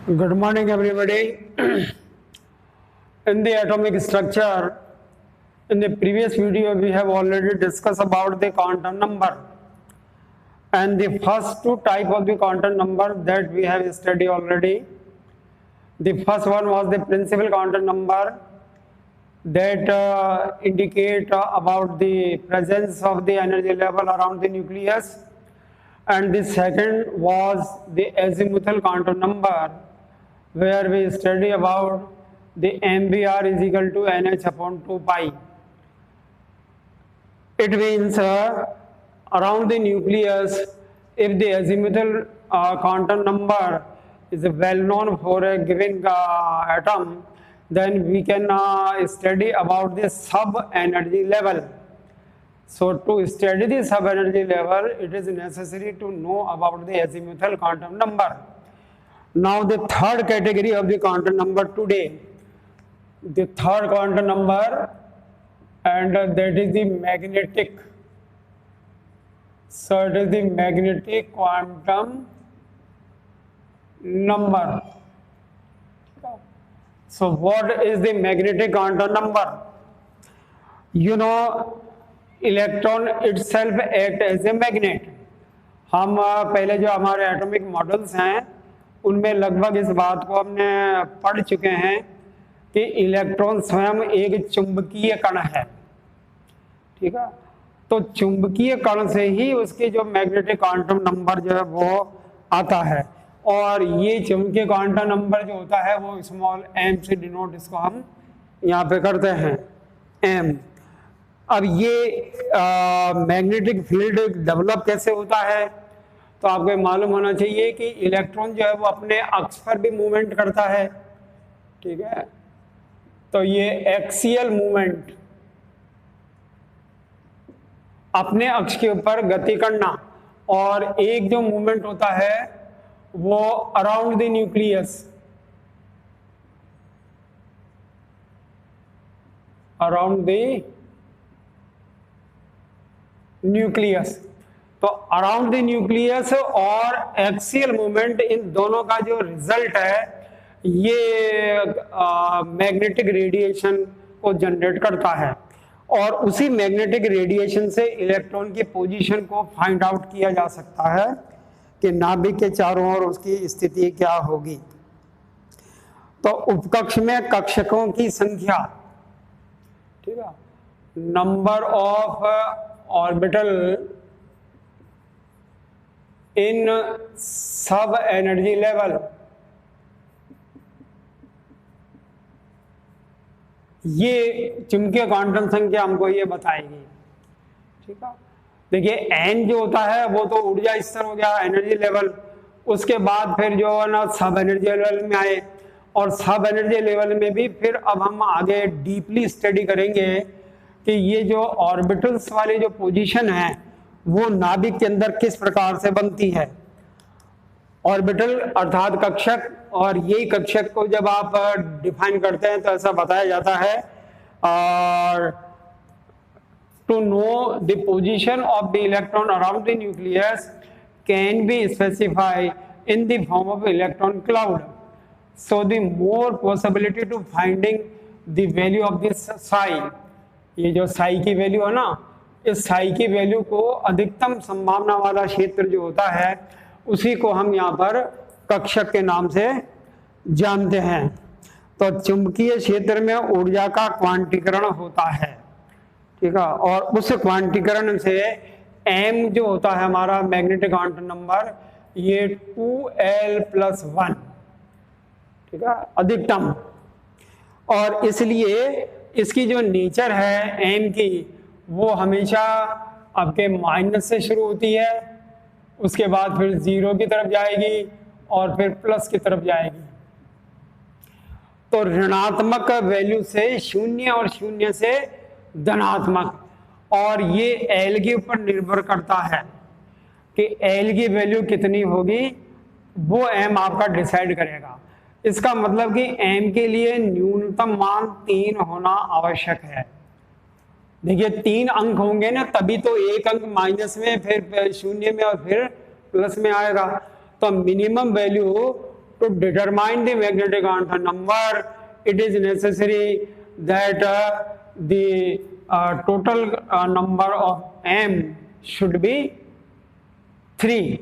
Good morning, everybody. In the atomic structure, in the previous video, we have already discussed about the quantum number. And the first two type of the quantum number that we have studied already. The first one was the principal quantum number that indicate about the presence of the energy level around the nucleus. And the second was the azimuthal quantum number, where we study about the MBR is equal to NH upon 2 pi. It means around the nucleus, if the azimuthal quantum number is well known for a given atom, then we can study about the sub-energy level. So to study the sub-energy level, it is necessary to know about the azimuthal quantum number. Now the third category of the quantum number today, the third quantum number, and that is the magnetic. So it is the magnetic quantum number. So what is the magnetic quantum number? You know, electron itself act as a magnet. हम पहले जो हमारे atomic models हैं उनमें लगभग इस बात को हमने पढ़ चुके हैं कि इलेक्ट्रॉन स्वयं एक चुंबकीय कण है, ठीक है। तो चुंबकीय कण से ही उसकी जो मैग्नेटिक क्वांटम नंबर जो है वो आता है, और ये चुंबकीय क्वांटम नंबर जो होता है वो स्मॉल m से डिनोट इसको हम यहाँ पे करते हैं m। अब ये मैग्नेटिक फील्ड डेवलप कैसे होता है, तो आपको मालूम होना चाहिए कि इलेक्ट्रॉन जो है वो अपने अक्ष पर भी मूवमेंट करता है, ठीक है। तो ये एक्सियल मूवमेंट, अपने अक्ष के ऊपर गति करना, और एक जो मूवमेंट होता है वो around the nucleus, around the nucleus. तो अराउंड द न्यूक्लियस और एक्सियल मूवमेंट, इन दोनों का जो रिजल्ट है ये मैग्नेटिक रेडिएशन को जनरेट करता है, और उसी मैग्नेटिक रेडिएशन से इलेक्ट्रॉन की पोजीशन को फाइंड आउट किया जा सकता है कि नाभिक के चारों ओर उसकी स्थिति क्या होगी। तो उपकक्ष में कक्षकों की संख्या, ठीक है, नंबर ऑफ ऑर्बिटल इन सब एनर्जी लेवल, ये चुंबकीय क्वांटम संख्या हमको ये बताएगी, ठीक है। देखिए एन जो होता है वो तो ऊर्जा स्तर हो गया, एनर्जी लेवल। उसके बाद फिर जो है ना सब एनर्जी लेवल में आए, और सब एनर्जी लेवल में भी फिर अब हम आगे डीपली स्टडी करेंगे कि ये जो ऑर्बिटल्स वाली जो पोजीशन है वो नाभिक के अंदर किस प्रकार से बनती है। ऑर्बिटल अर्थात कक्षक, और यही कक्षक को जब आप डिफाइन करते हैं तो ऐसा बताया जाता है, और to know the position of the electron around the nucleus can be specify in the form of electron cloud. So the more possibility to finding the value of this psi, ये जो साई की वैल्यू है ना, इस साई की value को अधिकतम संभावना वाला क्षेत्र जो होता है उसी को हम यहाँ पर कक्षक के नाम से जानते हैं। तो चुंबकीय क्षेत्र में ऊर्जा का क्वांटीकरण होता है, ठीक है, और उस क्वांटीकरण से m जो होता है हमारा मैग्नेटिक क्वांटम नंबर, ये 2l+1, ठीक है, अधिकतम। और इसलिए इसकी जो नेचर है m की वो हमेशा आपके माइनस से शुरू होती है, उसके बाद फिर 0 की तरफ जाएगी और फिर प्लस की तरफ जाएगी। तो ऋणात्मक वैल्यू से 0 और 0 से धनात्मक, और ये एल के ऊपर निर्भर करता है कि एल की वैल्यू कितनी होगी, वो एम आपका डिसाइड करेगा। इसका मतलब कि एम के लिए न्यूनतम मान 3 होना आवश्यक है। देखिए 3 अंक होंगे ना, तभी तो एक अंक माइनस में, फिर 0 में और फिर प्लस में आएगा। तो minimum value to determine the magnetic quantum number, it is necessary that the total number of m should be 3.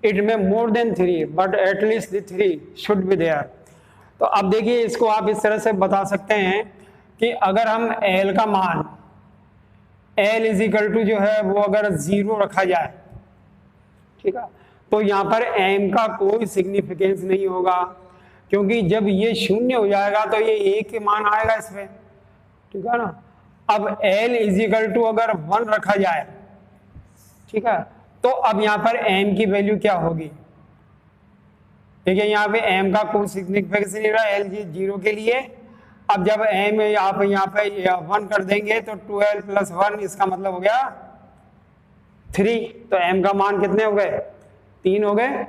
It may more than 3, but at least the 3 should be there. तो अब देखिए, इसको आप इस तरह से बता सकते हैं कि अगर हम L का मान L इज इक्वल टू जो है वो अगर 0 रखा जाए, ठीक है, तो यहाँ पर m का कोई सिग्निफिकेंस नहीं होगा, क्योंकि जब ये 0 हो जाएगा तो ये 1 के मान आएगा इसमें, ठीक है ना। अब L इज इक्वल टू अगर 1 रखा जाए, ठीक है, तो अब यहाँ पर m की वैल्यू क्या होगी? देखिए यहाँ पे m का कोई सिग्निफिकेंस नहीं रहा L 0 के लिए। अब जब m आप यहाँ पे 1 कर देंगे तो 12 + 1 इसका मतलब हो गया 3, तो m का मान कितने हो गए? 3 हो गए।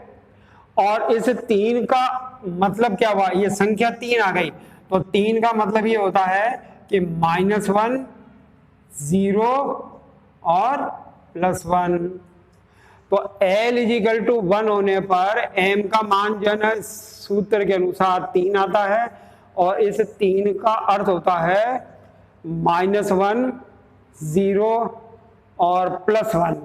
और इस 3 का मतलब क्या हुआ? ये संख्या 3 आ गई, तो 3 का मतलब ये होता है कि -1, 0 और +1। तो L इज इक्वल टू 1 होने पर m का मान जो है ना सूत्र के अनुसार 3 आता है, और इस 3 का अर्थ होता है -1, 0 और +1।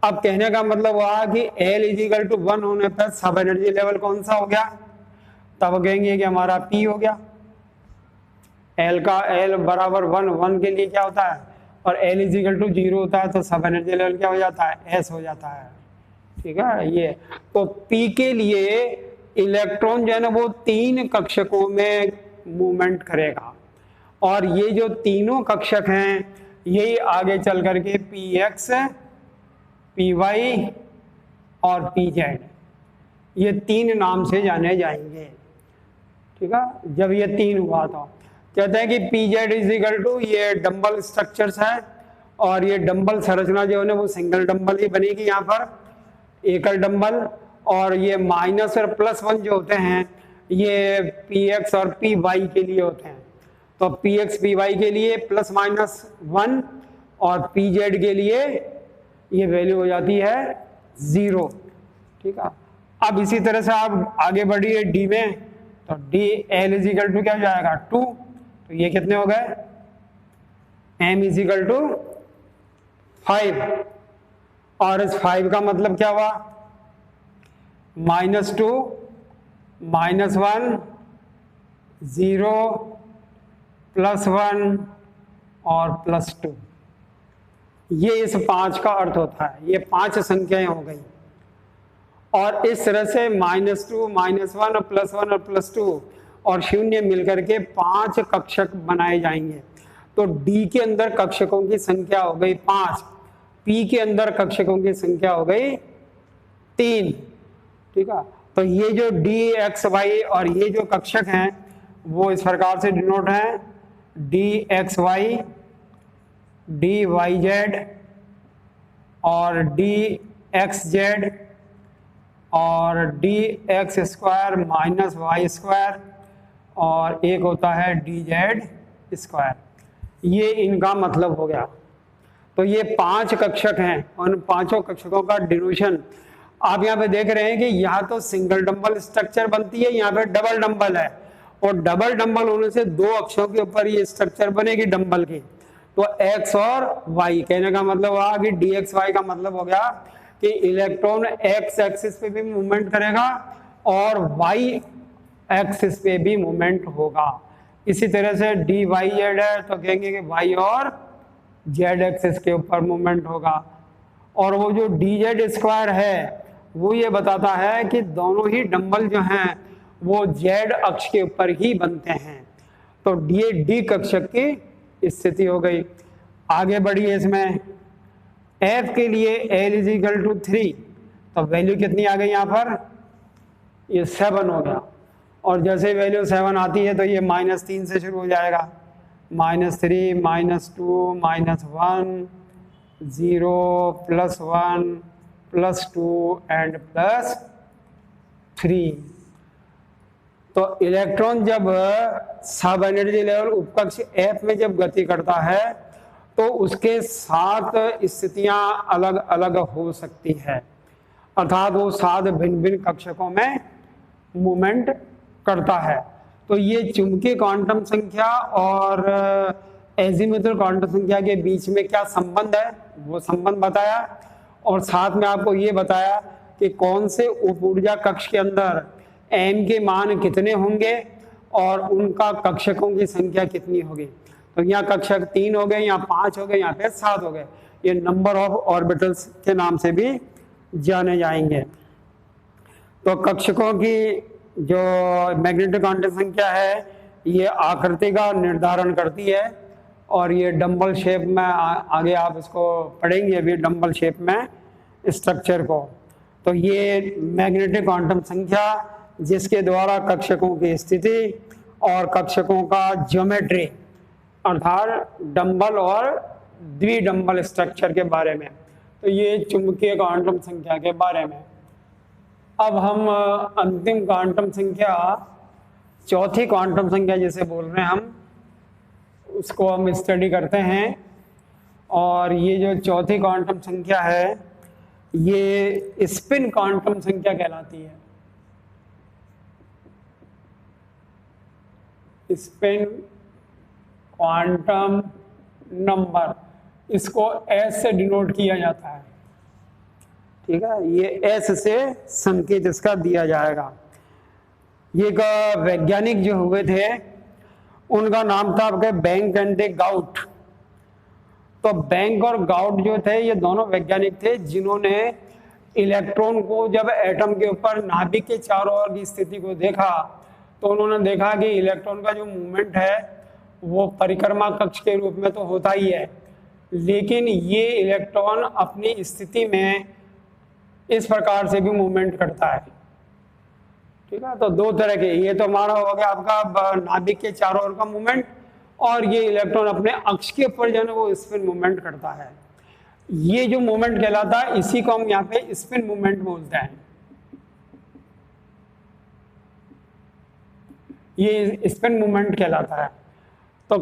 अब कहने का मतलब हुआ कि L इज इक्वल टू 1 होने पर सब एनर्जी लेवल कौन सा हो गया? तब कहेंगे कि हमारा P हो गया। L का L बराबर 1 के लिए क्या होता है, और L इज इक्वल टू 0 होता है, तो सब एनर्जी लेवल क्या हो जाता है? S हो जाता है, ठीक है। ये तो P के लिए इलेक्ट्रॉन जो है ना वो 3 कक्षकों में मूवमेंट करेगा, और ये जो तीनों कक्षक हैं यही आगे चल करके Px, Py और Pz ये 3 नाम से जाने जाएंगे, ठीक है। जब ये 3 हुआ तो कहते हैं कि Pz इज इक्वल टू ये डंबल स्ट्रक्चर्स है, और ये डंबल संरचना जो है ना वो सिंगल डंबल ही बनेगी, यहाँ पर एकल डंबल। और ये माइनस और +1 जो होते हैं ये Px और Py के लिए होते हैं, तो Px Py के लिए ±1 और Pz के लिए ये वैल्यू हो जाती है 0, ठीक है। अब इसी तरह से आप आगे बढ़िए D में, तो D L is equal to क्या हो जाएगा? 2, तो ये कितने हो गए? M इज इक्वल टू 5, और इस 5 का मतलब क्या हुआ? -2, -1, 0, +1 और +2। ये इस 5 का अर्थ होता है। ये 5 संख्याएं हो गई, और इस तरह से -2, -1 और +1 और +2 और 0 मिलकर के 5 कक्षक बनाए जाएंगे। तो D के अंदर कक्षकों की संख्या हो गई 5, P के अंदर कक्षकों की संख्या हो गई 3, ठीक है। तो ये जो DXY और ये जो कक्षक हैं वो इस प्रकार से डिनोट हैं: DXY, DYZ और DXZ और DX² -Y², और एक होता है DZ²। ये इनका मतलब हो गया। तो ये 5 कक्षक हैं, उन 5 कक्षकों का डिनोशन आप यहाँ पे देख रहे हैं कि यहाँ तो सिंगल डंबल स्ट्रक्चर बनती है, यहाँ पे डबल डंबल है, और डबल डंबल होने से 2 अक्षों के ऊपर ये स्ट्रक्चर बनेगी डंबल की। तो X और Y कहने का मतलब हुआ कि DXY का मतलब हो गया कि इलेक्ट्रॉन X एक्सिस पे भी मूवमेंट करेगा और Y एक्सिस पे भी मूवमेंट होगा। इसी तरह से DYZ है तो कहेंगे कि Y और Z एक्सिस के ऊपर मूवमेंट होगा। और वो जो DZ² है वो ये बताता है कि दोनों ही डंबल जो हैं वो Z अक्ष के ऊपर ही बनते हैं। तो ये D कक्षक की स्थिति हो गई। आगे बढ़िए, इसमें F के लिए L इज इक्वल टू 3, तो वैल्यू कितनी आ गई यहाँ पर? ये 7 हो गया। और जैसे वैल्यू 7 आती है तो ये -3 से शुरू हो जाएगा, -3, -2, -1, 0, +1, +2 एंड +3। तो इलेक्ट्रॉन जब सब एनर्जी लेवल उपकक्ष F में जब गति करता है तो उसके 7 स्थितियां अलग अलग हो सकती है, अर्थात वो 7 भिन्न भिन्न कक्षकों में मूवमेंट करता है। तो ये चुंबकीय क्वांटम संख्या और एजीमुथल क्वांटम संख्या के बीच में क्या संबंध है वो संबंध बताया, और साथ में आपको ये बताया कि कौन से उप ऊर्जा कक्ष के अंदर n के मान कितने होंगे और उनका कक्षकों की संख्या कितनी होगी। तो यहाँ कक्षक 3 हो गए, यहाँ 5 हो गए, यहाँ पे 7 हो गए। ये नंबर ऑफ ऑर्बिटल्स के नाम से भी जाने जाएंगे। तो कक्षकों की जो मैग्नेटिक क्वांटम संख्या है ये आकृति का निर्धारण करती है, और ये डंबल शेप में आगे आप इसको पढ़ेंगे अभी डंबल शेप में स्ट्रक्चर को। तो ये मैग्नेटिक क्वांटम संख्या जिसके द्वारा कक्षकों की स्थिति और कक्षकों का ज्योमेट्री अर्थात डंबल और द्विडंबल स्ट्रक्चर के बारे में। तो ये चुंबकीय क्वांटम संख्या के बारे में। अब हम अंतिम क्वांटम संख्या, चौथी क्वांटम संख्या जिसे बोल रहे हैं हम, उसको हम स्टडी करते हैं। और ये जो चौथी क्वांटम संख्या है ये स्पिन क्वांटम संख्या कहलाती है। स्पिन क्वांटम नंबर, इसको S से डिनोट किया जाता है। ठीक है, ये S से संकेत इसका दिया जाएगा। ये एक वैज्ञानिक जो हुए थे उनका नाम था आपके बैंक एंड गाउट। तो बैंक और गाउट जो थे ये दोनों वैज्ञानिक थे जिन्होंने इलेक्ट्रॉन को जब एटम के ऊपर नाभिक के चारों ओर की स्थिति को देखा तो उन्होंने देखा कि इलेक्ट्रॉन का जो मूवमेंट है वो परिक्रमा कक्ष के रूप में तो होता ही है, लेकिन ये इलेक्ट्रॉन अपनी स्थिति में इस प्रकार से भी मूवमेंट करता है। ठीक है, तो दो तरह के, ये तो हमारा हो गया आपका नाभिक के चारों ओर का मूवमेंट, और ये इलेक्ट्रॉन अपने अक्ष के ऊपर जो है वो स्पिन मूवमेंट करता है। ये जो मूवमेंट कहलाता है इसी को हम यहाँ पे स्पिन मूवमेंट बोलते हैं। ये स्पिन मूवमेंट कहलाता है। तो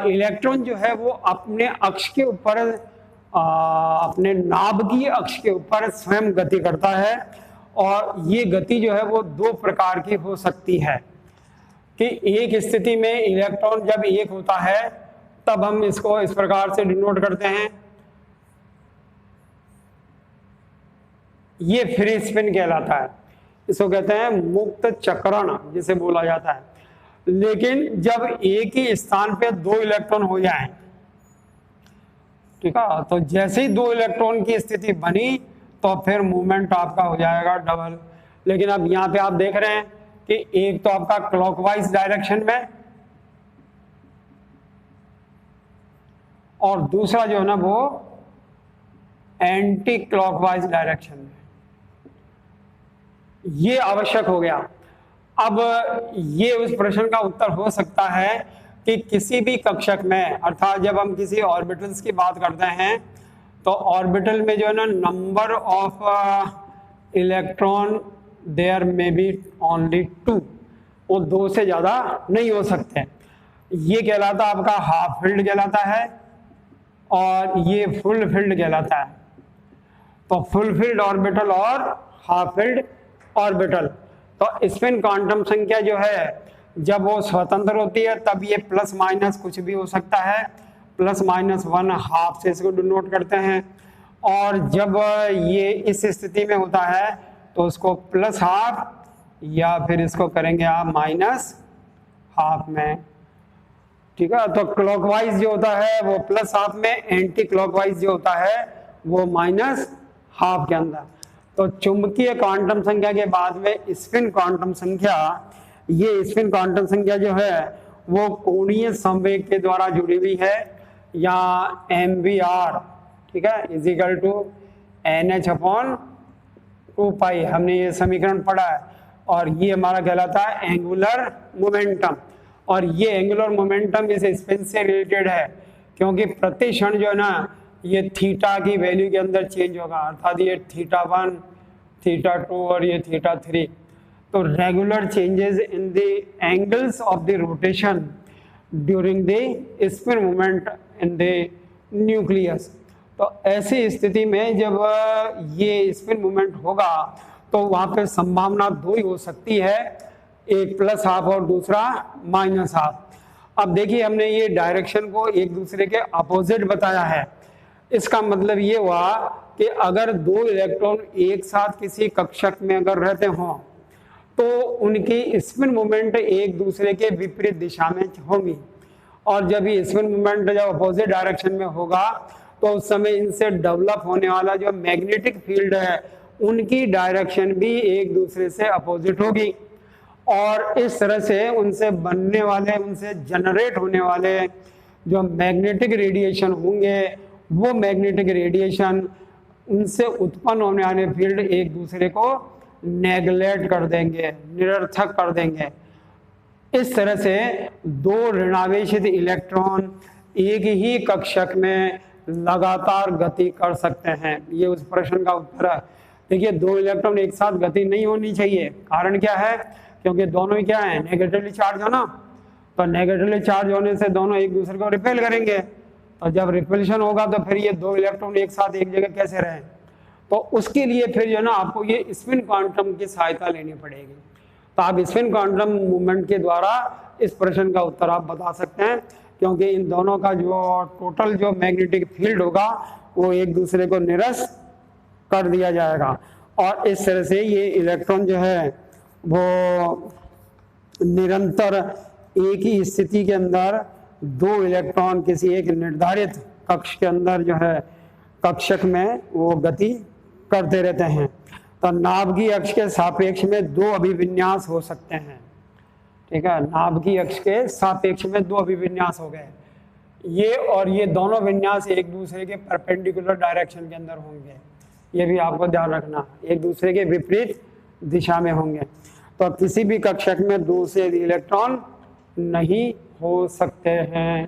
इलेक्ट्रॉन जो है वो अपने अक्ष के ऊपर, अपने नाभिकीय अक्ष के ऊपर स्वयं गति करता है, और ये गति जो है वो दो प्रकार की हो सकती है कि एक स्थिति में इलेक्ट्रॉन जब एक होता है तब हम इसको इस प्रकार से डिनोट करते हैं, ये फ्री स्पिन कहलाता है। इसको कहते हैं मुक्त चक्रण जिसे बोला जाता है। लेकिन जब एक ही स्थान पे दो इलेक्ट्रॉन हो जाएं, ठीक है, तो जैसे ही दो इलेक्ट्रॉन की स्थिति बनी तो फिर मूवमेंट आपका हो जाएगा डबल। लेकिन अब यहाँ पे आप देख रहे हैं कि एक तो आपका क्लॉकवाइज डायरेक्शन में और दूसरा जो है ना वो एंटी क्लॉकवाइज डायरेक्शन में। ये आवश्यक हो गया। अब ये उस प्रश्न का उत्तर हो सकता है कि किसी भी कक्षक में, अर्थात जब हम किसी ऑर्बिटल्स की बात करते हैं तो ऑर्बिटल में जो है ना नंबर ऑफ इलेक्ट्रॉन देयर में बी ओनली 2, वो 2 से ज्यादा नहीं हो सकते। ये कहलाता आपका हाफ फील्ड कहलाता है और ये फुल फील्ड कहलाता है। तो फुल फील्ड ऑर्बिटल और हाफ फील्ड ऑर्बिटल। तो स्पिन क्वांटम संख्या जो है जब वो स्वतंत्र होती है तब ये प्लस माइनस कुछ भी हो सकता है, प्लस माइनस 1 हाफ से इसको डिनोट करते हैं, और जब ये इस स्थिति में होता है तो उसको प्लस हाफ या फिर इसको करेंगे आप माइनस हाफ में। ठीक है, तो क्लॉकवाइज जो होता है वो प्लस हाफ में, एंटी क्लॉकवाइज जो होता है वो माइनस हाफ के अंदर। तो चुंबकीय क्वांटम संख्या के बाद में स्पिन क्वांटम संख्या, ये स्पिन क्वांटम संख्या जो है वो कोणीय संवेग के द्वारा जुड़ी हुई है, या MVR, ठीक है, इजिकल टू NH/2π। हमने ये समीकरण पढ़ा है, और ये हमारा कहलाता है एंगुलर मोमेंटम। और ये एंगुलर मोमेंटम इस स्पिन से रिलेटेड है, क्योंकि प्रति क्षण जो है ना ये थीटा की वैल्यू के अंदर चेंज होगा, अर्थात ये θ1, θ2 और ये θ3। तो regular changes in the angles of the rotation during the spin movement in the nucleus. तो ऐसी स्थिति में जब ये स्पिन मूवमेंट होगा तो वहां पे संभावना दो ही हो सकती है, एक प्लस हाफ और दूसरा माइनस हाफ। अब देखिए हमने ये डायरेक्शन को एक दूसरे के अपोजिट बताया है। इसका मतलब ये हुआ कि अगर दो इलेक्ट्रॉन एक साथ किसी कक्षक में अगर रहते हों तो उनकी स्पिन मूवमेंट एक दूसरे के विपरीत दिशा में होगी, और जब ये स्पिन मूवमेंट जब अपोजिट डायरेक्शन में होगा तो उस समय इनसे डेवलप होने वाला जो मैग्नेटिक फील्ड है उनकी डायरेक्शन भी एक दूसरे से अपोजिट होगी, और इस तरह से उनसे बनने वाले, उनसे जनरेट होने वाले जो मैग्नेटिक रेडिएशन होंगे वो मैग्नेटिक रेडिएशन, उनसे उत्पन्न होने वाले फील्ड एक दूसरे को नेगलेक्ट कर देंगे, निरर्थक कर देंगे। इस तरह से दो ऋणावेशित इलेक्ट्रॉन एक ही कक्षक में लगातार गति कर सकते हैं। ये उस प्रश्न का उत्तर है। देखिए दो इलेक्ट्रॉन एक साथ गति नहीं होनी चाहिए, कारण क्या है, क्योंकि दोनों ही क्या है, नेगेटिवली चार्ज हो ना, तो नेगेटिवली चार्ज होने से दोनों एक दूसरे को रिपेल करेंगे, तो जब रिपल्शन होगा तो फिर ये दो इलेक्ट्रॉन एक साथ एक जगह कैसे रहें, तो उसके लिए फिर जो है ना आपको ये स्पिन क्वांटम की सहायता लेनी पड़ेगी। तो आप स्पिन क्वांटम मूवमेंट के द्वारा इस प्रश्न का उत्तर आप बता सकते हैं, क्योंकि इन दोनों का जो टोटल जो मैग्नेटिक फील्ड होगा वो एक दूसरे को निरस्त कर दिया जाएगा, और इस तरह से ये इलेक्ट्रॉन जो है वो निरंतर एक ही स्थिति के अंदर दो इलेक्ट्रॉन किसी एक निर्धारित कक्ष के अंदर जो है कक्षक में वो गति करते रहते हैं। तो नाभिकीय अक्ष के सापेक्ष में दो अभिविन्यास हो सकते हैं, ठीक है, नाभिकीय अक्ष के सापेक्ष में दो अभिविन्यास हो गए ये, और ये दोनों विन्यास एक दूसरे के परपेंडिकुलर डायरेक्शन के अंदर होंगे, ये भी आपको ध्यान रखना, एक दूसरे के विपरीत दिशा में होंगे। तो किसी भी कक्षक में दो से अधिक इलेक्ट्रॉन नहीं हो सकते हैं।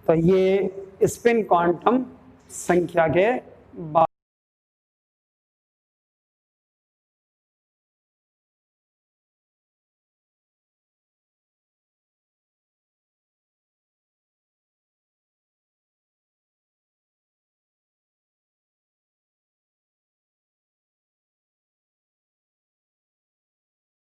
तो ये स्पिन क्वांटम संख्या के